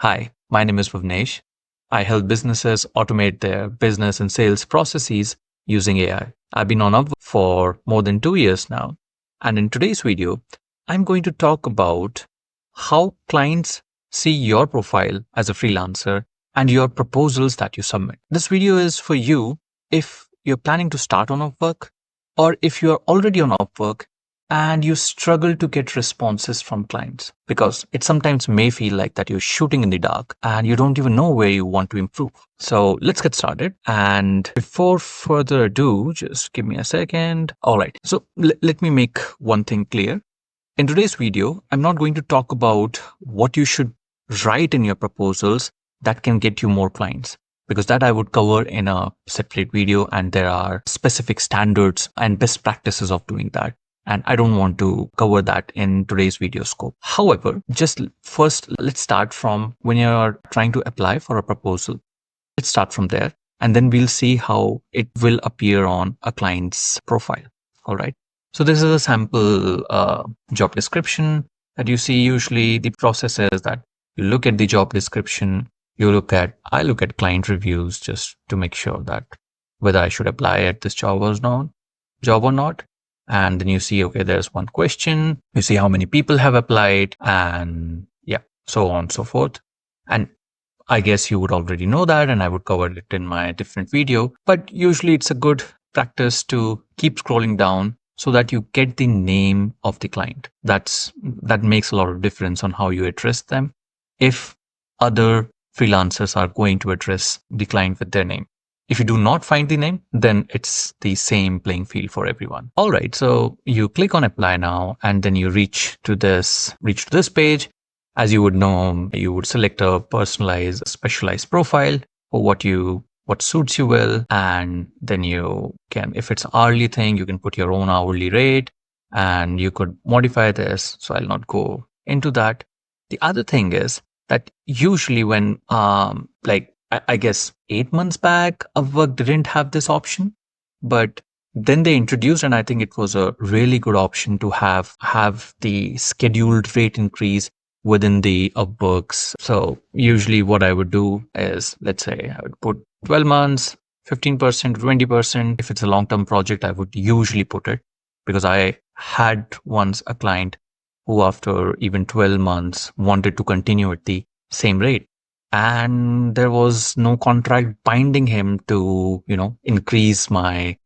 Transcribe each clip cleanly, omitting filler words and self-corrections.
Hi, my name is Bhuvnesh. I help businesses automate their business and sales processes using AI. I've been on Upwork for more than 2 years now. And in today's video, I'm going to talk about how clients see your profile as a freelancer and your proposals that you submit. This video is for you if you're planning to start on Upwork or if you're already on Upwork and you struggle to get responses from clients because it sometimes may feel like that you're shooting in the dark and you don't even know where you want to improve. So let's get started. And before further ado, just give me a second. All right. So let me make one thing clear. In today's video, I'm not going to talk about what you should write in your proposals that can get you more clients, because that I would cover in a separate video, and there are specific standards and best practices of doing that. And I don't want to cover that in today's video scope. However, just first, let's start from when you're trying to apply for a proposal. Let's start from there, and then we'll see how it will appear on a client's profile. All right. So this is a sample job description that you see. Usually the process is that you look at the job description, I look at client reviews just to make sure that whether I should apply at this job or not. And then you see, okay, there's one question, you see how many people have applied, and yeah, so on and so forth. And I guess you would already know that, and I would cover it in my different video, but usually it's a good practice to keep scrolling down so that you get the name of the client. That makes a lot of difference on how you address them if other freelancers are going to address the client with their name. If you do not find the name, then it's the same playing field for everyone. All right, so you click on apply now, and then you reach to this page. As you would know, you would select a personalized, specialized profile for what suits you well, and then you can, if it's hourly thing, you can put your own hourly rate, and you could modify this. So I'll not go into that. The other thing is that usually when I guess 8 months back, Upwork didn't have this option, but then they introduced, and I think it was a really good option to have the scheduled rate increase within the Upworks. So usually what I would do is, let's say I would put 12 months, 15%, 20%. If it's a long-term project, I would usually put it, because I had once a client who after even 12 months wanted to continue at the same rate. And there was no contract binding him to, increase my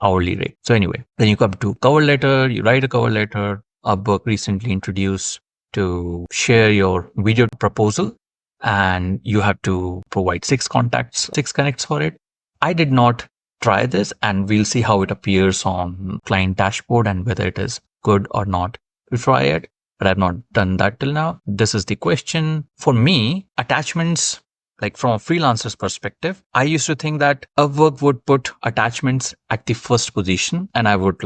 hourly rate. So anyway, then you come to cover letter, you write a cover letter. Upwork recently introduced to share your video proposal, and you have to provide 6 connects for it. I did not try this, and we'll see how it appears on client dashboard and whether it is good or not to try it. But I've not done that till now. This is the question. For me, attachments, like from a freelancer's perspective, I used to think that Upwork would put attachments at the first position, and I would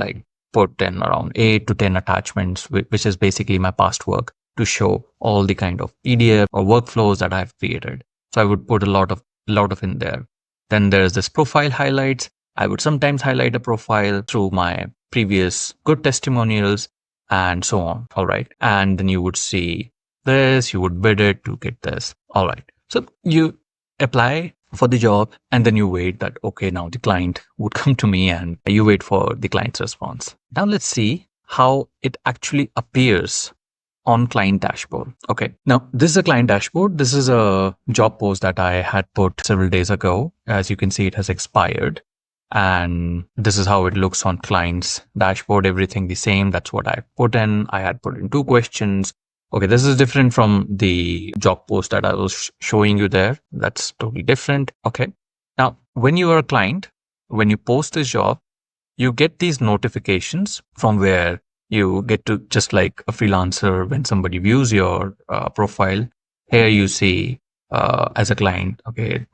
put in around 8 to 10 attachments, which is basically my past work, to show all the kind of PDF or workflows that I've created. So I would put a lot of in there. Then there's this profile highlights. I would sometimes highlight a profile through my previous good testimonials and so on. All right. And then you would see this, you would bid it to get this. All right. So you apply for the job, and then you wait that, okay, now the client would come to me, and you wait for the client's response. Now let's see how it actually appears on client dashboard. Okay. Now this is a client dashboard. This is a job post that I had put several days ago. As you can see, it has expired. And this is how it looks on client's dashboard. Everything the same. That's what I put in. I had put in 2 questions. Okay, this is different from the job post that I was showing you there. That's totally different. Okay. Now, when you are a client, when you post this job, you get these notifications from where you get to, just like a freelancer, when somebody views your profile, here you see as a client, okay,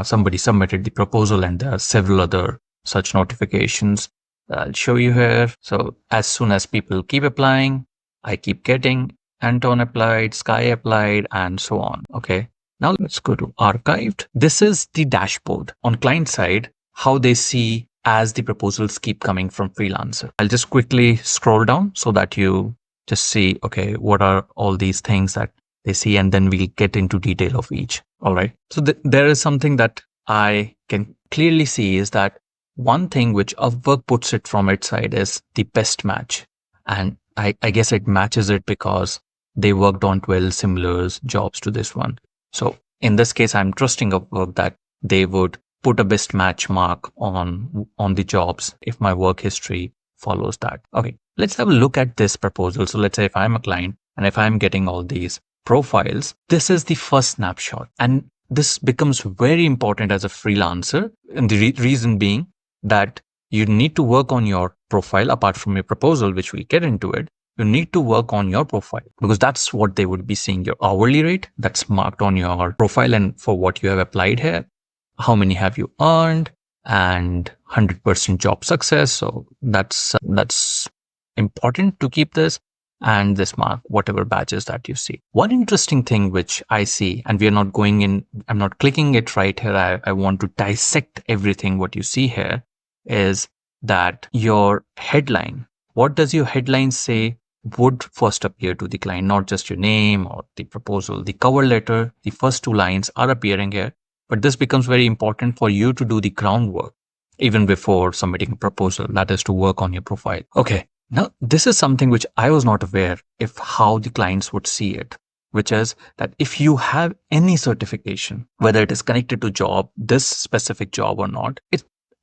somebody submitted the proposal, and there are several other such notifications that I'll show you here. So as soon as people keep applying, I keep getting Anton applied, Sky applied, and so on. Okay. Now let's go to archived. This is the dashboard on client side, how they see as the proposals keep coming from freelancer. I'll just quickly scroll down so that you just see, okay, what are all these things that they see, and then we'll get into detail of each. All right. So there is something that I can clearly see is that one thing which Upwork puts it from its side is the best match. And I guess it matches it because they worked on 12 similar jobs to this one. So in this case, I'm trusting Upwork that they would put a best match mark on the jobs if my work history follows that. Okay, let's have a look at this proposal. So let's say if I'm a client and if I'm getting all these profiles, this is the first snapshot. And this becomes very important as a freelancer. And the reason being that you need to work on your profile apart from your proposal, which we'll get into it. You need to work on your profile because that's what they would be seeing, your hourly rate that's marked on your profile and for what you have applied here. How many have you earned and 100% job success. So that's important to keep this, and this mark, whatever badges that you see. One interesting thing which I see, and we are not going in, I'm not clicking it right here. I want to dissect everything what you see here is that your headline, what does your headline say would first appear to the client, not just your name or the proposal, the cover letter, the first two lines are appearing here. But this becomes very important for you to do the groundwork even before submitting a proposal, that is to work on your profile. Okay, now this is something which I was not aware if how the clients would see it, which is that if you have any certification, whether it is connected to job, this specific job or not,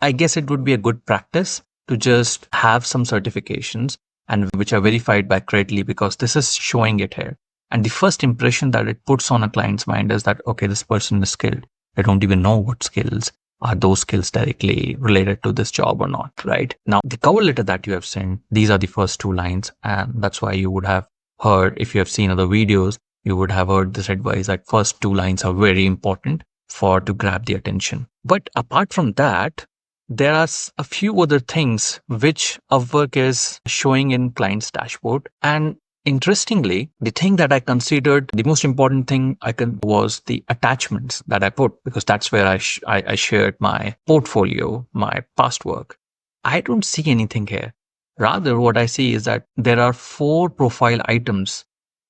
I guess it would be a good practice to just have some certifications and which are verified by Credly because this is showing it here. And the first impression that it puts on a client's mind is that, okay, this person is skilled. I don't even know what skills are those skills directly related to this job or not, right? Now, the cover letter that you have sent, these are the first two lines. And that's why you would have heard, if you have seen other videos, you would have heard this advice that first two lines are very important to grab the attention. But apart from that, there are a few other things which Upwork is showing in client's dashboard. And interestingly, the thing that I considered the most important thing was the attachments that I put, because that's where I shared my portfolio, my past work. I don't see anything here. Rather, what I see is that there are 4 profile items,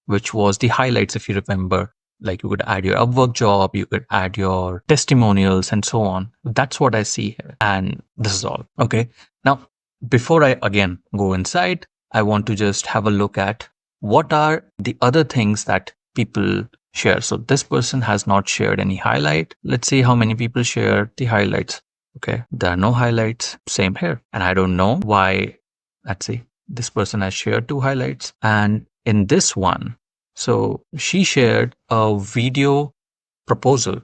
which was the highlights, if you remember. Like you could add your Upwork job, you could add your testimonials and so on. That's what I see here. And this is all. Okay. Now, before I again go inside, I want to just have a look at what are the other things that people share. So this person has not shared any highlight. Let's see how many people share the highlights. Okay. There are no highlights. Same here. And I don't know why. Let's see. This person has shared 2 highlights. And in this one, so she shared a video proposal.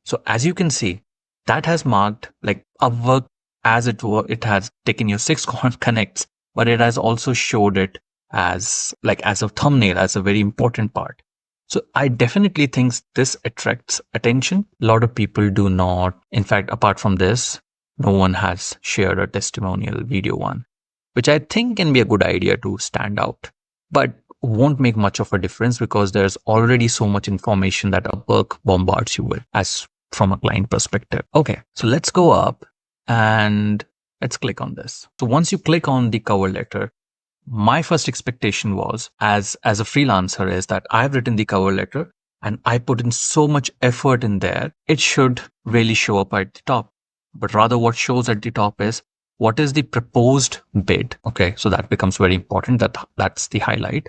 So as you can see, that has marked like Upwork as it were, it has taken your 6 connects, but it has also showed it as a thumbnail, as a very important part. So I definitely think this attracts attention. A lot of people do not. In fact, apart from this, no one has shared a testimonial video one, which I think can be a good idea to stand out. But won't make much of a difference because there's already so much information that Upwork bombards you with as from a client perspective. Okay, so let's go up and let's click on this. So once you click on the cover letter, my first expectation was as a freelancer is that I've written the cover letter and I put in so much effort in there, it should really show up at the top. But rather what shows at the top is what is the proposed bid. Okay, so that becomes very important. That's the highlight.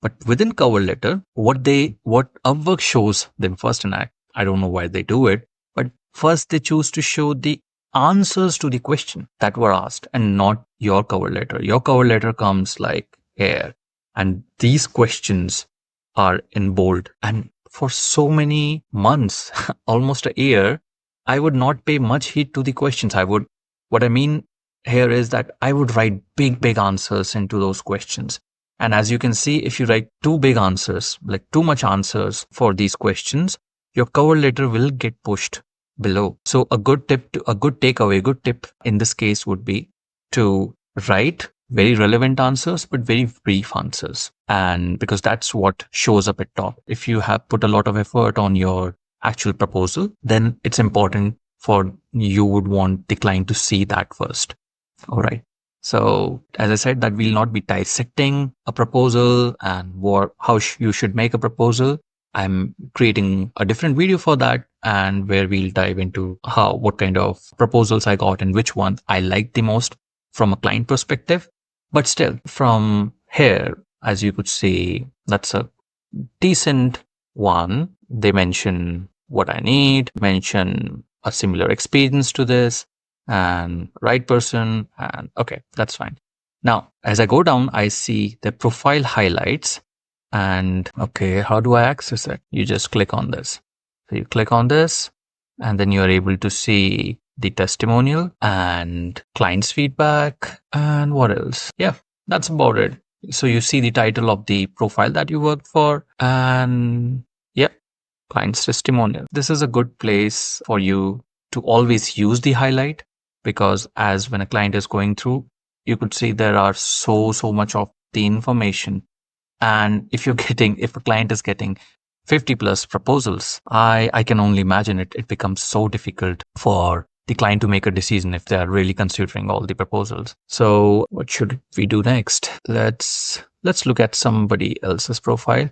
But within cover letter, what Upwork shows them first, and I don't know why they do it, but first they choose to show the answers to the question that were asked and not your cover letter. Your cover letter comes like here, and these questions are in bold. And for so many months, almost a year, I would not pay much heed to the questions. What I mean here is that I would write big answers into those questions. And as you can see, if you write too big answers, like too much answers for these questions, your cover letter will get pushed below. So a good tip in this case would be to write very relevant answers, but very brief answers. And because that's what shows up at top. If you have put a lot of effort on your actual proposal, then it's important you would want the client to see that first. All right. So as I said, that we'll not be dissecting a proposal and how you should make a proposal. I'm creating a different video for that, and where we'll dive into what kind of proposals I got and which one I liked the most from a client perspective. But still, from here, as you could see, that's a decent one. They mention what I need, mention a similar experience to this, and right person, and okay, that's fine. Now, as I go down, I see the profile highlights, and okay, how do I access it? You just click on this. So you click on this, and then you're able to see the testimonial and client's feedback, and what else? Yeah, that's about it. So you see the title of the profile that you worked for, and yeah, client's testimonial. This is a good place for you to always use the highlight, because as when a client is going through, you could see there are so much of the information. And if if a client is getting 50 plus proposals, I can only imagine it becomes so difficult for the client to make a decision if they are really considering all the proposals. So what should we do next? Let's look at somebody else's profile.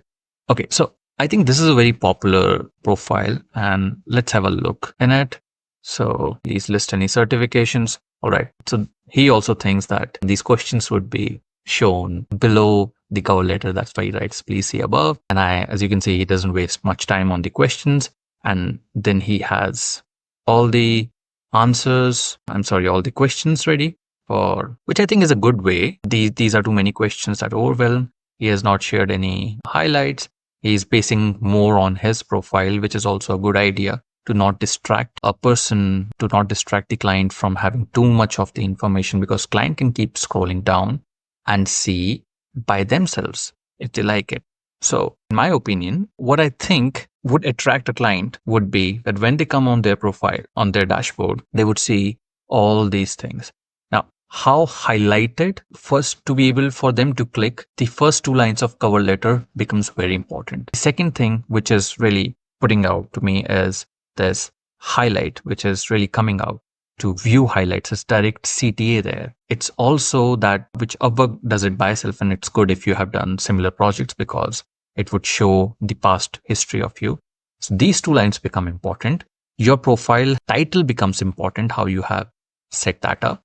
Okay, so I think this is a very popular profile, and let's have a look in it. So please list any certifications. All right. So he also thinks that these questions would be shown below the cover letter. That's why he writes, please see above. And as you can see, he doesn't waste much time on the questions. And then he has all the answers, all the questions ready for, which I think is a good way. These are too many questions that overwhelm. He has not shared any highlights. He's basing more on his profile, which is also a good idea to not distract the client from having too much of the information, because client can keep scrolling down and see by themselves if they like it. So in my opinion, what I think would attract a client would be that when they come on their profile, on their dashboard, they would see all these things. Now, how highlighted first to be able for them to click the first two lines of cover letter becomes very important. The second thing, which is really putting out to me, is this highlight, which is really coming out to view highlights as direct CTA there. It's also that which Upwork does it by itself, and it's good if you have done similar projects because it would show the past history of you. So these two lines become important. Your profile title becomes important, how you have set that up,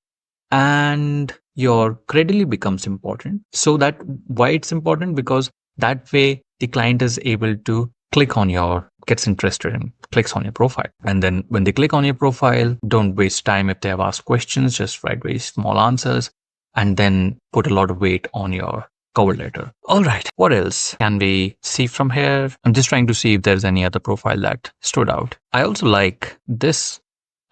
and your credibly becomes important. So that why it's important, because that way the client is able to gets interested and clicks on your profile. And then when they click on your profile, don't waste time if they have asked questions, just write very small answers and then put a lot of weight on your cover letter. All right, what else can we see from here? I'm just trying to see if there's any other profile that stood out. I also like this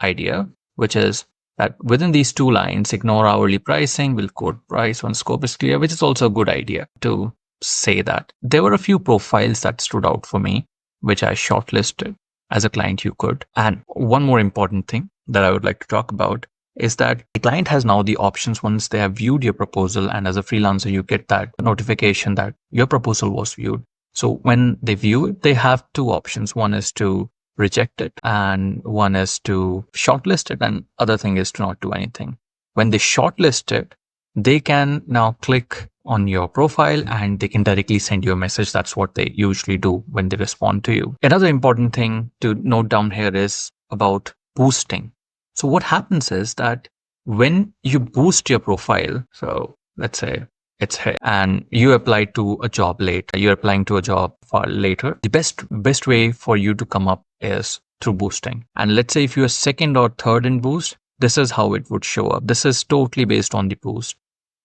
idea, which is that within these two lines, ignore hourly pricing, will quote price when scope is clear, which is also a good idea to say that. There were a few profiles that stood out for me, which I shortlisted as a client you could. And one more important thing that I would like to talk about is that the client has now the options once they have viewed your proposal, and as a freelancer, you get that notification that your proposal was viewed. So when they view it, they have two options. One is to reject it and one is to shortlist it, and other thing is to not do anything. When they shortlist it, they can now click on your profile and they can directly send you a message. That's what they usually do when they respond to you. Another important thing to note down here is about boosting. So what happens is that when you boost your profile, so let's say it's here and you apply to a job late, you're applying to a job far later, the best way for you to come up is through boosting. And let's say if you're second or third in boost, this is how it would show up. This is totally based on the boost.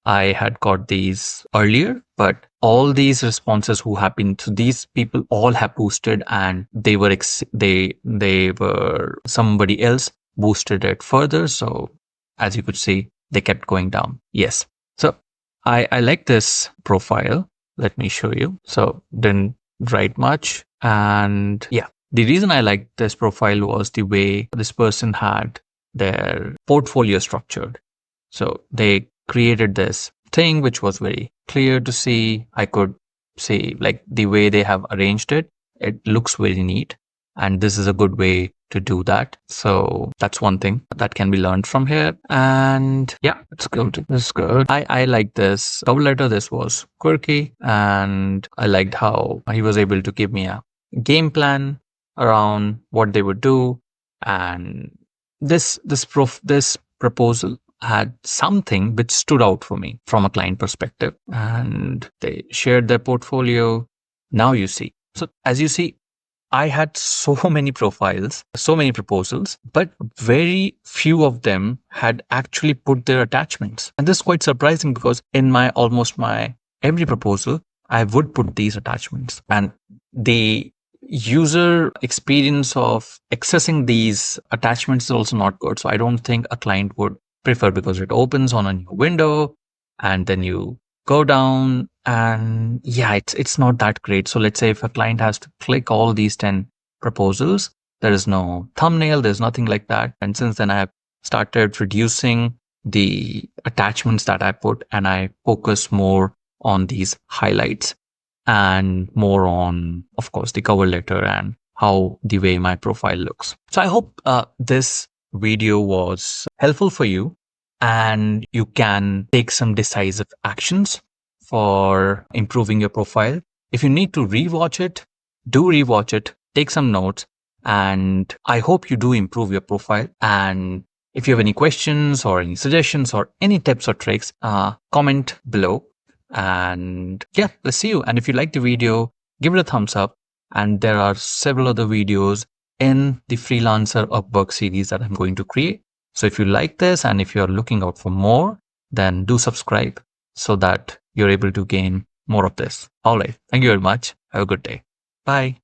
I had got these earlier, but all these responses who happened, so these people all have boosted, and they were somebody else boosted it further. So as you could see, they kept going down. Yes. So I like this profile. Let me show you. So didn't write much. And yeah, the reason I liked this profile was the way this person had their portfolio structured. So they created this thing which was very clear to see. I could see like the way they have arranged it. It looks very neat. And this is a good way to do that. So that's one thing that can be learned from here. And yeah, it's good. This is good. I like this cover letter. This was quirky. And I liked how he was able to give me a game plan around what they would do. And this proposal had something which stood out for me from a client perspective, and they shared their portfolio. Now you see, so as you see, I had so many profiles, so many proposals, but very few of them had actually put their attachments. And this is quite surprising because in my almost my every proposal, I would put these attachments. And the user experience of accessing these attachments is also not good. So I don't think a client would prefer, because it opens on a new window and then you go down, and yeah, it's not that great. So let's say if a client has to click all these 10 proposals, there is no thumbnail, there's nothing like that. And since then I have started reducing the attachments that I put, and I focus more on these highlights and more on, of course, the cover letter and how the way my profile looks. So I hope this video was helpful for you, and you can take some decisive actions for improving your profile. If you need to rewatch it, do rewatch it, take some notes, and I hope you do improve your profile. And if you have any questions or any suggestions or any tips or tricks, comment below. And yeah, let's see you. And if you like the video, give it a thumbs up. And there are several other videos in the freelancer Upwork series that I'm going to create. So if you like this and if you're looking out for more, then do subscribe so that you're able to gain more of this. All right. Thank you very much. Have a good day. Bye.